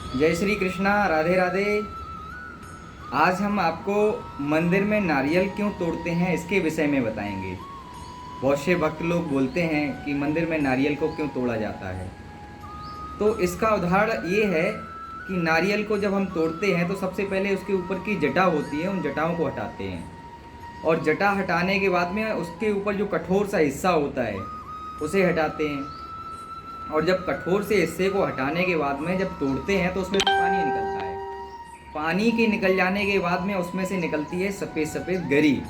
जय श्री कृष्णा, राधे राधे। आज हम आपको मंदिर में नारियल क्यों तोड़ते हैं इसके विषय में बताएंगे। बहुत से भक्त लोग बोलते हैं कि मंदिर में नारियल को क्यों तोड़ा जाता है। तो इसका उदाहरण ये है कि नारियल को जब हम तोड़ते हैं तो सबसे पहले उसके ऊपर की जटा होती है, उन जटाओं को हटाते हैं। और जटा हटाने के बाद में उसके ऊपर जो कठोर सा हिस्सा होता है उसे हटाते हैं। और जब कठोर से हिस्से को हटाने के बाद में जब तोड़ते हैं तो उसमें पानी निकलता है। पानी के निकल जाने के बाद में उसमें से निकलती है सफ़ेद सफ़ेद गरी।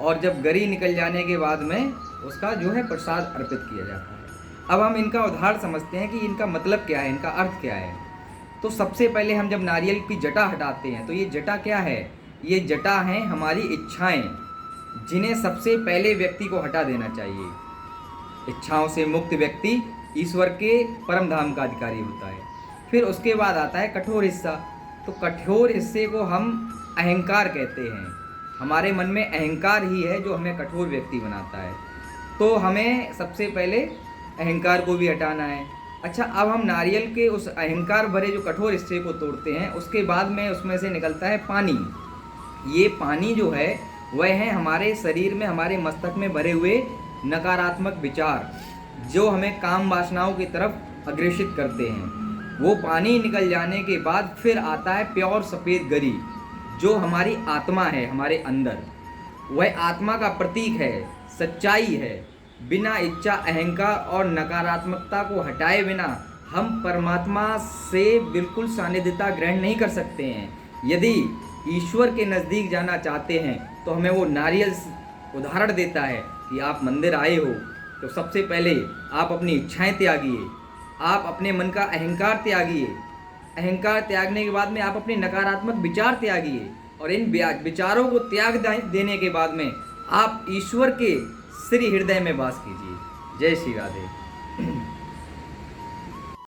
और जब गरी निकल जाने के बाद में उसका जो है प्रसाद अर्पित किया जाता है। अब हम इनका उदाहरण समझते हैं कि इनका मतलब क्या है, इनका अर्थ क्या है। तो सबसे पहले हम जब नारियल की जटा हटाते हैं तो ये जटा क्या है, ये जटा हैं हमारी इच्छाएं, जिन्हें सबसे पहले व्यक्ति को हटा देना चाहिए। इच्छाओं से मुक्त व्यक्ति ईश्वर के परम धाम का अधिकारी होता है। फिर उसके बाद आता है कठोर हिस्सा। तो कठोर हिस्से को हम अहंकार कहते हैं। हमारे मन में अहंकार ही है जो हमें कठोर व्यक्ति बनाता है। तो हमें सबसे पहले अहंकार को भी हटाना है। अच्छा, अब हम नारियल के उस अहंकार भरे जो कठोर हिस्से को तोड़ते हैं, उसके बाद में उसमें से निकलता है पानी। ये पानी जो है वह है हमारे शरीर में, हमारे मस्तक में भरे हुए नकारात्मक विचार, जो हमें काम वासनाओं की तरफ अग्रेसित करते हैं। वो पानी निकल जाने के बाद फिर आता है प्योर सफ़ेद गरी, जो हमारी आत्मा है हमारे अंदर। वह आत्मा का प्रतीक है, सच्चाई है। बिना इच्छा, अहंकार और नकारात्मकता को हटाए बिना हम परमात्मा से बिल्कुल सानिध्यता ग्रहण नहीं कर सकते हैं। यदि ईश्वर के नज़दीक जाना चाहते हैं तो हमें वो नारियल उदाहरण देता है कि आप मंदिर आए हो तो सबसे पहले आप अपनी इच्छाएं त्यागिए, आप अपने मन का अहंकार त्यागिए। अहंकार त्यागने के बाद में आप अपने नकारात्मक विचार त्यागिए। और इन विचारों को त्याग देने के बाद में आप ईश्वर के श्री हृदय में वास कीजिए। जय श्री राधे।